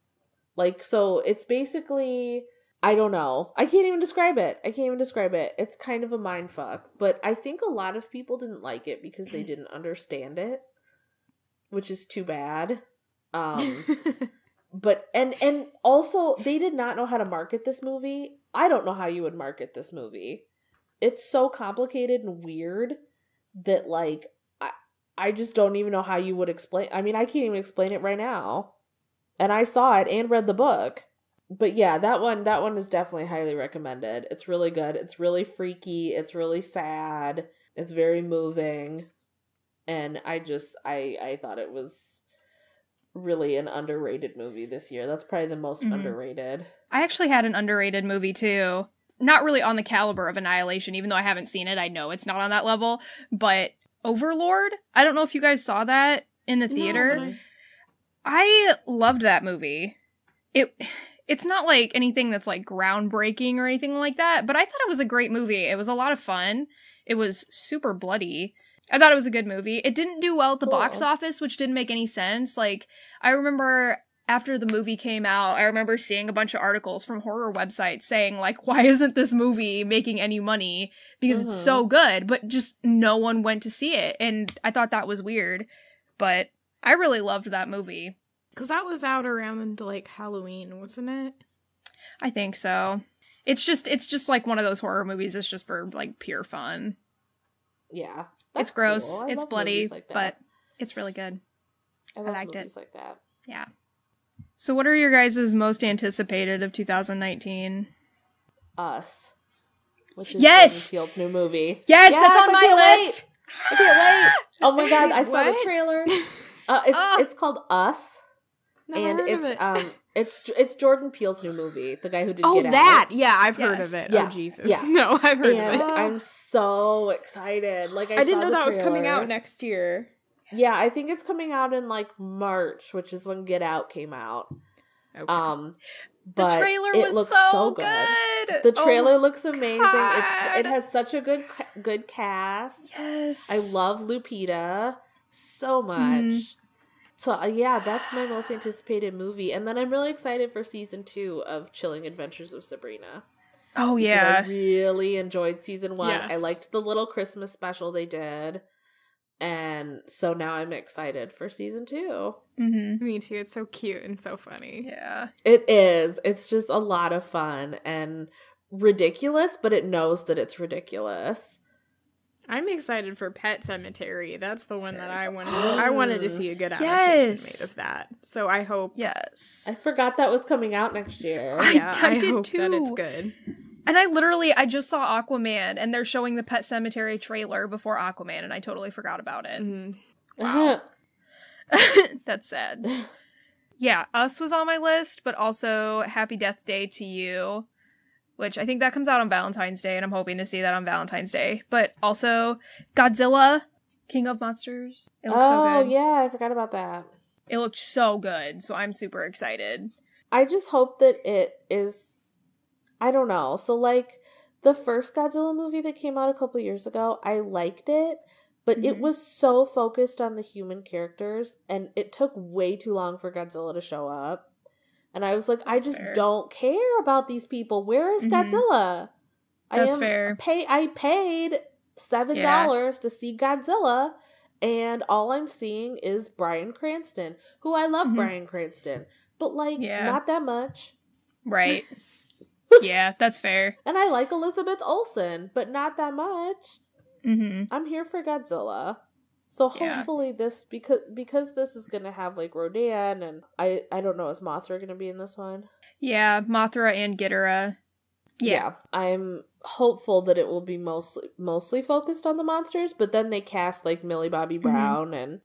Like, so it's basically, I don't know. I can't even describe it. It's kind of a mindfuck. But I think a lot of people didn't like it because they didn't understand it, which is too bad. But and also they did not know how to market this movie. I don't know how you would market this movie. It's so complicated and weird that like I just don't even know how you would explain. I mean, I can't even explain it right now. And I saw it and read the book. But yeah, that one is definitely highly recommended. It's really good. It's really freaky. It's really sad. It's very moving. And I thought it was really an underrated movie this year. That's probably the most underrated. I actually had an underrated movie too. Not really on the caliber of Annihilation, even though I haven't seen it. I know it's not on that level. But Overlord? I don't know if you guys saw that in the theater. No, I loved that movie. It's not like anything that's like groundbreaking or anything like that, but I thought it was a great movie. It was a lot of fun. It was super bloody. I thought it was a good movie. It didn't do well at the box office, which didn't make any sense. Like, I remember after the movie came out, I remember seeing a bunch of articles from horror websites saying, like, why isn't this movie making any money? Because it's so good, but just no one went to see it. And I thought that was weird. But I really loved that movie. Because that was out around, like, Halloween, wasn't it? I think so. It's just like one of those horror movies that's just for, like, pure fun. Yeah. It's gross, cool. It's bloody, like but it's really good. I liked it. Like that. Yeah. So what are your guys' most anticipated of 2019? Us. Which is Jordan Peele's new movie. Yes, that's on my list! I can't wait! Oh my god, I saw the trailer. It's called Us. Never heard of it. It's Jordan Peele's new movie. The guy who did Get Out. Oh, that! Yeah, I've heard of it. Yeah. Oh, Jesus. Yeah. No, I've heard of it. I'm so excited. Like, I didn't know that trailer. was coming out next year. Yeah, I think it's coming out in, like, March, which is when Get Out came out. Okay. But the trailer was so good. The trailer looks amazing. It has such a good cast. Yes. I love Lupita so much. So, yeah, that's my most anticipated movie. And then I'm really excited for season 2 of Chilling Adventures of Sabrina. Oh, yeah. I really enjoyed season 1. Yes. I liked the little Christmas special they did. And so now I'm excited for season 2. Mm-hmm. Me too. It's so cute and so funny. Yeah. It is. It's just a lot of fun and ridiculous, but it knows that it's ridiculous. I'm excited for Pet Sematary. That's the one that I wanted. I wanted to see a good adaptation made of that. So I hope. Yes. I forgot that was coming out next year. I did hope too. That it's good. And I just saw Aquaman, and they're showing the Pet Sematary trailer before Aquaman, and I totally forgot about it. Mm-hmm. Wow. That's sad. Yeah, Us was on my list, but also Happy Death Day to You, which I think that comes out on Valentine's Day, and I'm hoping to see that on Valentine's Day. But also Godzilla, King of Monsters. It looks so good. Oh, yeah, I forgot about that. It looked so good, so I'm super excited. I just hope that it is, I don't know. So, like, the first Godzilla movie that came out a couple years ago, I liked it, but it was so focused on the human characters, and it took way too long for Godzilla to show up. And I was like, I just don't care about these people. Where is Godzilla? That's fair. I paid $7 to see Godzilla, and all I'm seeing is Bryan Cranston, who I love Bryan Cranston, but, like, not that much. Right. Yeah, that's fair. And I like Elizabeth Olsen, but not that much. I'm here for Godzilla. So hopefully this, because this is going to have, like, Rodan, and I don't know, is Mothra going to be in this one? Yeah, Mothra and Ghidorah. Yeah. I'm hopeful that it will be mostly focused on the monsters, but then they cast, like, Millie Bobby Brown and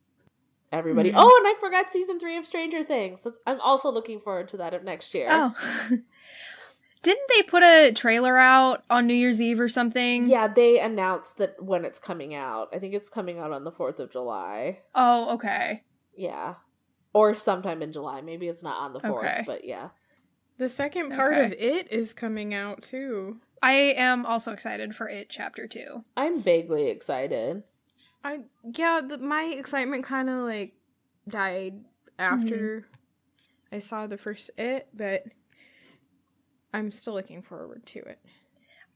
everybody. Oh, and I forgot season 3 of Stranger Things. I'm also looking forward to that of next year. Oh. Didn't they put a trailer out on New Year's Eve or something? Yeah, they announced that when it's coming out. I think it's coming out on the 4th of July. Oh, okay. Yeah. Or sometime in July. Maybe it's not on the 4th, but yeah. The second part of It is coming out, too. I am also excited for It Chapter 2. I'm vaguely excited. My excitement kind of, like, died after I saw the first It, but I'm still looking forward to it.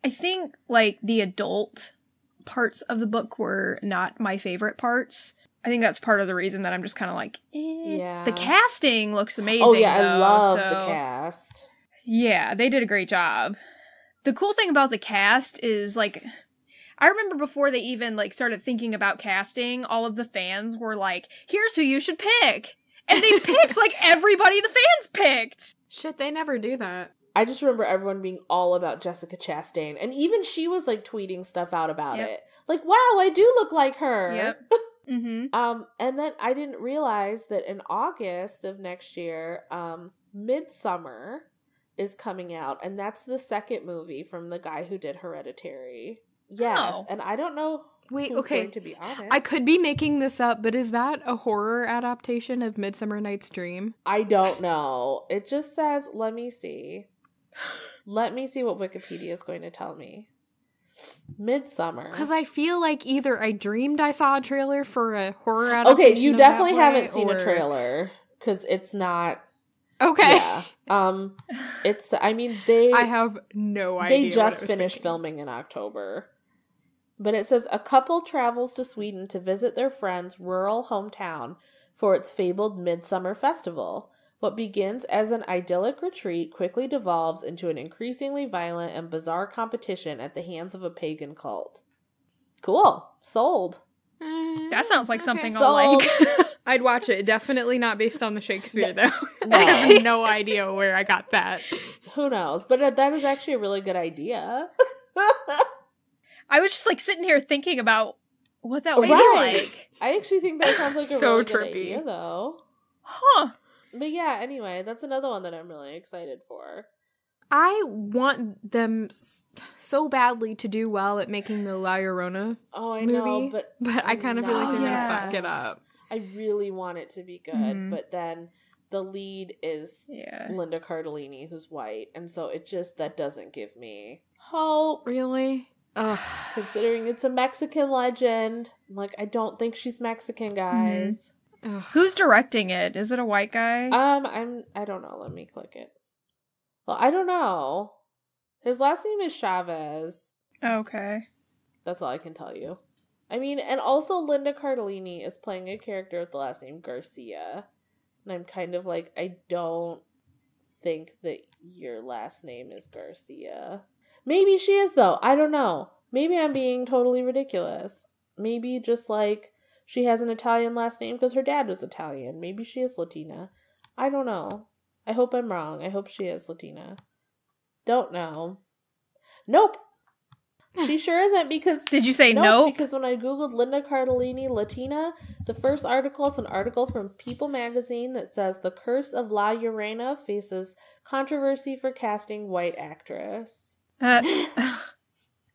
I think, like, the adult parts of the book were not my favorite parts. I think that's part of the reason that I'm just kind of like, Yeah. The casting looks amazing, Oh, yeah, though, I love the cast. Yeah, they did a great job. The cool thing about the cast is, like, I remember before they even, like, started thinking about casting, all of the fans were like, here's who you should pick! And they picked, like, everybody the fans picked! Shit, they never do that. I just remember everyone being all about Jessica Chastain. And even she was, like, tweeting stuff out about it. Like, wow, I do look like her! Yep. And then I didn't realize that in August of next year, Midsommar is coming out. And that's the second movie from the guy who did Hereditary. Yes, and I don't know who's going to be on it. I could be making this up, but is that a horror adaptation of Midsummer Night's Dream? I don't know. It just says, let me see. Let me see what Wikipedia is going to tell me. Midsommar. Because I feel like either I dreamed I saw a trailer for a horror adaptation. Okay, you definitely haven't seen a trailer, because it's not... Okay. Yeah. It's, I mean, I have no idea. They just finished filming in October. But it says, a couple travels to Sweden to visit their friend's rural hometown for its fabled Midsummer Festival. What begins as an idyllic retreat quickly devolves into an increasingly violent and bizarre competition at the hands of a pagan cult. Cool. Sold. That sounds like something I'll like. I'd watch it. Definitely not based on the Shakespeare, though. No. I have no idea where I got that. Who knows? But that was actually a really good idea. I was just, like, sitting here thinking about what that would be like. I actually think that sounds like a really good idea, though. Huh. But yeah, anyway, that's another one that I'm really excited for. I want them so badly to do well at making the La Llorona movie. Know, but I kind of feel like they're going to fuck it up. I really want it to be good, but then the lead is Linda Cardellini, who's white, and so that doesn't give me hope. Really? Ugh. Considering it's a Mexican legend. I'm like, I don't think she's Mexican, guys. Who's directing it? Is it a white guy? I don't know. Let me click it. Well, I don't know. His last name is Chavez. Okay. That's all I can tell you. I mean, and also Linda Cardellini is playing a character with the last name Garcia. And I'm kind of like, I don't think that your last name is Garcia. Maybe she is, though. I don't know. Maybe I'm being totally ridiculous. Maybe just, like, she has an Italian last name because her dad was Italian. Maybe she is Latina. I don't know. I hope I'm wrong. I hope she is Latina. Don't know. Nope. She sure isn't, because... Did you say no? Because when I googled Linda Cardellini Latina, the first article is an article from People magazine that says The Curse of La Llorona faces controversy for casting white actress.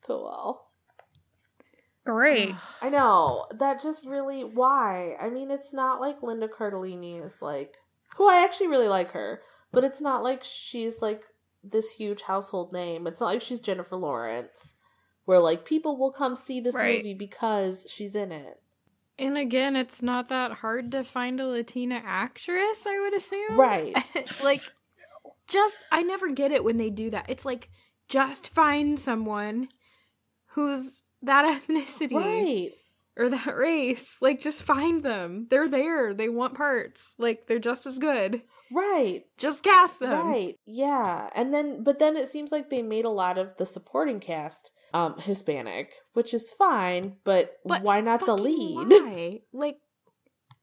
Cool. Great. I know. That just really... Why? I mean, it's not like Linda Cardellini is like... Who I actually really like her. but it's not like she's like this huge household name. It's not like she's Jennifer Lawrence, where like people will come see this movie because she's in it. And again, it's not that hard to find a Latina actress, I would assume. Right. Like, I never get it when they do that. It's like, just find someone who's that ethnicity. Right. Or that race. Like, just find them. They're there. They want parts. Like, they're just as good. Right. Just cast them. Right. Yeah. But then it seems like they made a lot of the supporting cast Hispanic, which is fine, but why not the lead? Why? Like,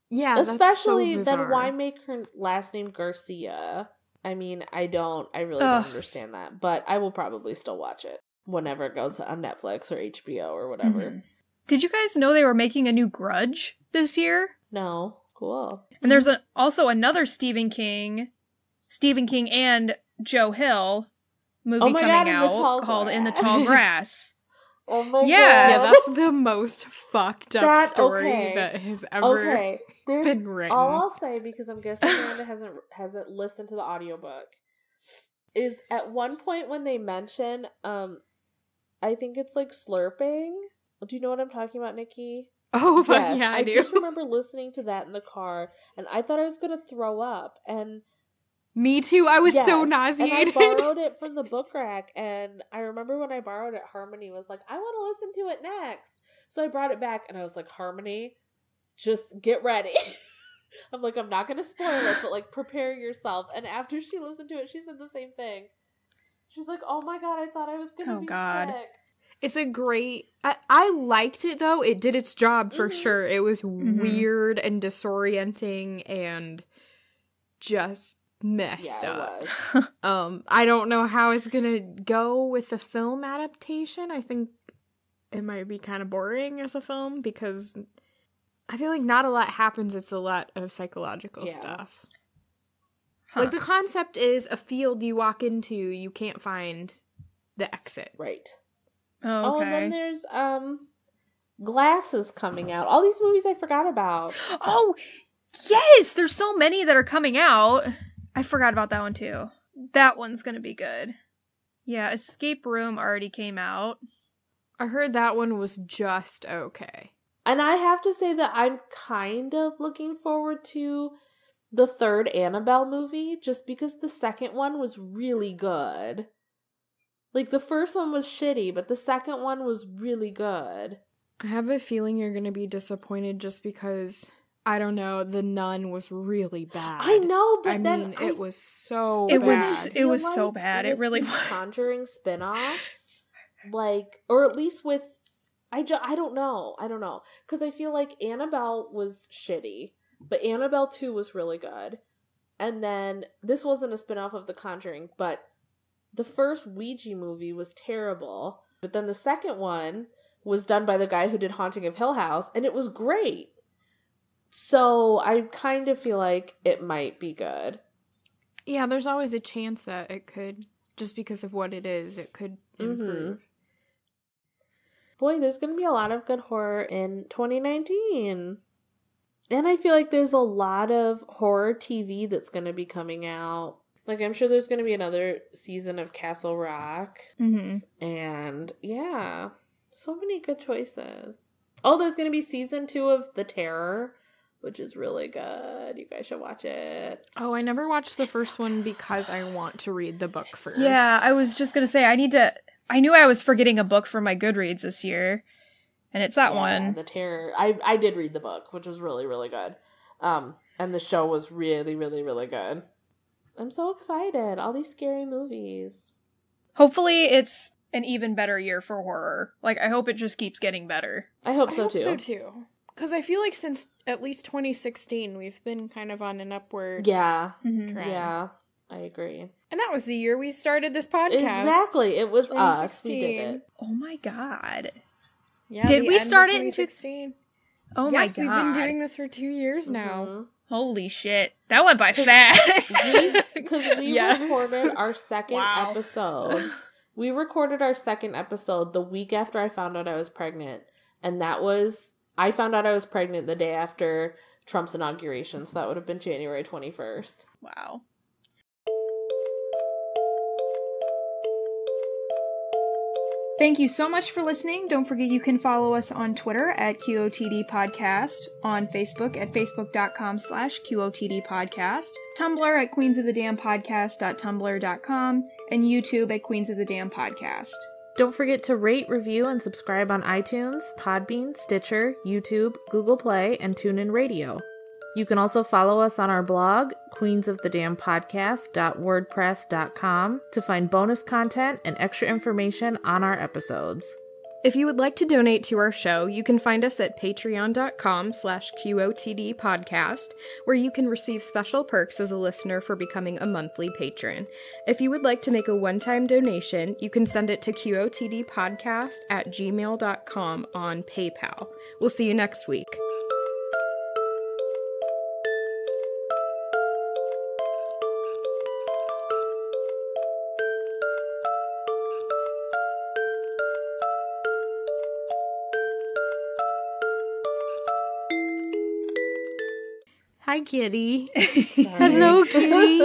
yeah, especially that's so then why make her last name Garcia? I mean, I really don't understand that, but I will probably still watch it whenever it goes on Netflix or HBO or whatever. Mm-hmm. Did you guys know they were making a new Grudge this year? No. Cool. And there's also another Stephen King and Joe Hill movie coming out called In the Tall Grass. Oh my god. Yeah, that's the most fucked up story that has ever been written. All I'll say, because I'm guessing Amanda hasn't listened to the audiobook, is at one point when they mention, I think it's like slurping. Do you know what I'm talking about, Nikki? Oh, yes, yeah, I do. I just remember listening to that in the car, and I thought I was going to throw up, and... Me too, I was so nauseated. And I borrowed it from the book rack, and I remember when I borrowed it, Harmony was like, I want to listen to it next. So I brought it back, and I was like, Harmony, just get ready. I'm like, I'm not going to spoil it, but like, prepare yourself. And after she listened to it, she said the same thing. She's like, oh my god, I thought I was going to be sick. It's a great... I liked it, though. It did its job, for sure. It was weird and disorienting and just messed up. It was. I don't know how it's gonna go with the film adaptation. I think it might be kind of boring as a film, because I feel like not a lot happens. It's a lot of psychological stuff. Huh. Like, the concept is a field you walk into, you can't find the exit. Right. Oh, okay. And then there's Glasses coming out. All these movies I forgot about. Oh, yes! There's so many that are coming out. I forgot about that one too. That one's gonna be good. Yeah, Escape Room already came out. I heard that one was just okay. And I have to say that I'm kind of looking forward to the third Annabelle movie, just because the second one was really good. Like, the first one was shitty, but the second one was really good. I have a feeling you're going to be disappointed just because, I don't know, The Nun was really bad. I know, but it was so bad. It was so bad. It really was. Conjuring spin-offs, like, or at least with, I don't know. Because I feel like Annabelle was shitty, but Annabelle 2 was really good. And then, this wasn't a spin-off of The Conjuring, but the first Ouija movie was terrible, but then the second one was done by the guy who did Haunting of Hill House, and it was great. So I kind of feel like it might be good. Yeah, there's always a chance that it could, just because of what it is, it could improve. Boy, there's going to be a lot of good horror in 2019. And I feel like there's a lot of horror TV that's going to be coming out. Like, I'm sure there's going to be another season of Castle Rock. Mm-hmm. And, yeah. So many good choices. Oh, there's going to be season 2 of The Terror, which is really good. You guys should watch it. Oh, I never watched the first one because I want to read the book first. Yeah, I was just going to say, I knew I was forgetting a book from my Goodreads this year. And it's that one. The Terror. I did read the book, which was really, really good. And the show was really, really, really good. I'm so excited. All these scary movies. Hopefully it's an even better year for horror. Like, I hope it just keeps getting better. I hope so, too. Because I feel like since at least 2016, we've been kind of on an upward trend. Yeah, I agree. And that was the year we started this podcast. Exactly. It was us. We did it. Oh my god. Yeah, did we start it in 2016? Oh my god. Yes, we've been doing this for 2 years now. Holy shit. That went by fast. Because we recorded our second episode. We recorded our second episode the week after I found out I was pregnant. And I found out I was pregnant the day after Trump's inauguration. So that would have been January 21st. Wow. Thank you so much for listening. Don't forget you can follow us on Twitter at QOTD Podcast, on Facebook at facebook.com/QOTD Podcast, Tumblr at queensofthedamnpodcast.tumblr.com, and YouTube at Queens of the Damn Podcast. Don't forget to rate, review, and subscribe on iTunes, Podbean, Stitcher, YouTube, Google Play, and TuneIn Radio. You can also follow us on our blog, queensofthedamnpodcast.wordpress.com, to find bonus content and extra information on our episodes. If you would like to donate to our show, you can find us at patreon.com/QOTD podcast, where you can receive special perks as a listener for becoming a monthly patron. If you would like to make a one-time donation, you can send it to QOTDpodcast@gmail.com on PayPal. We'll see you next week. Hi, kitty. Hello, kitty.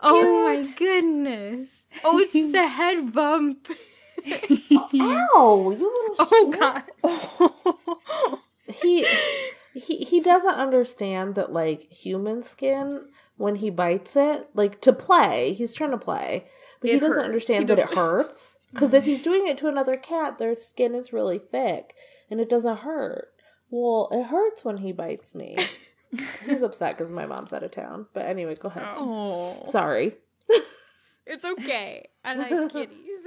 Oh, my goodness. Oh, it's just a head bump. Ow, you little shit. God. He doesn't understand that, like, human skin, when he bites it, like, to play, he's trying to play, but he doesn't understand that it hurts. Because if he's doing it to another cat, their skin is really thick, and it doesn't hurt. Well, it hurts when he bites me. He's upset because my mom's out of town. But anyway, go ahead. Oh. Sorry. It's okay. I like kitties.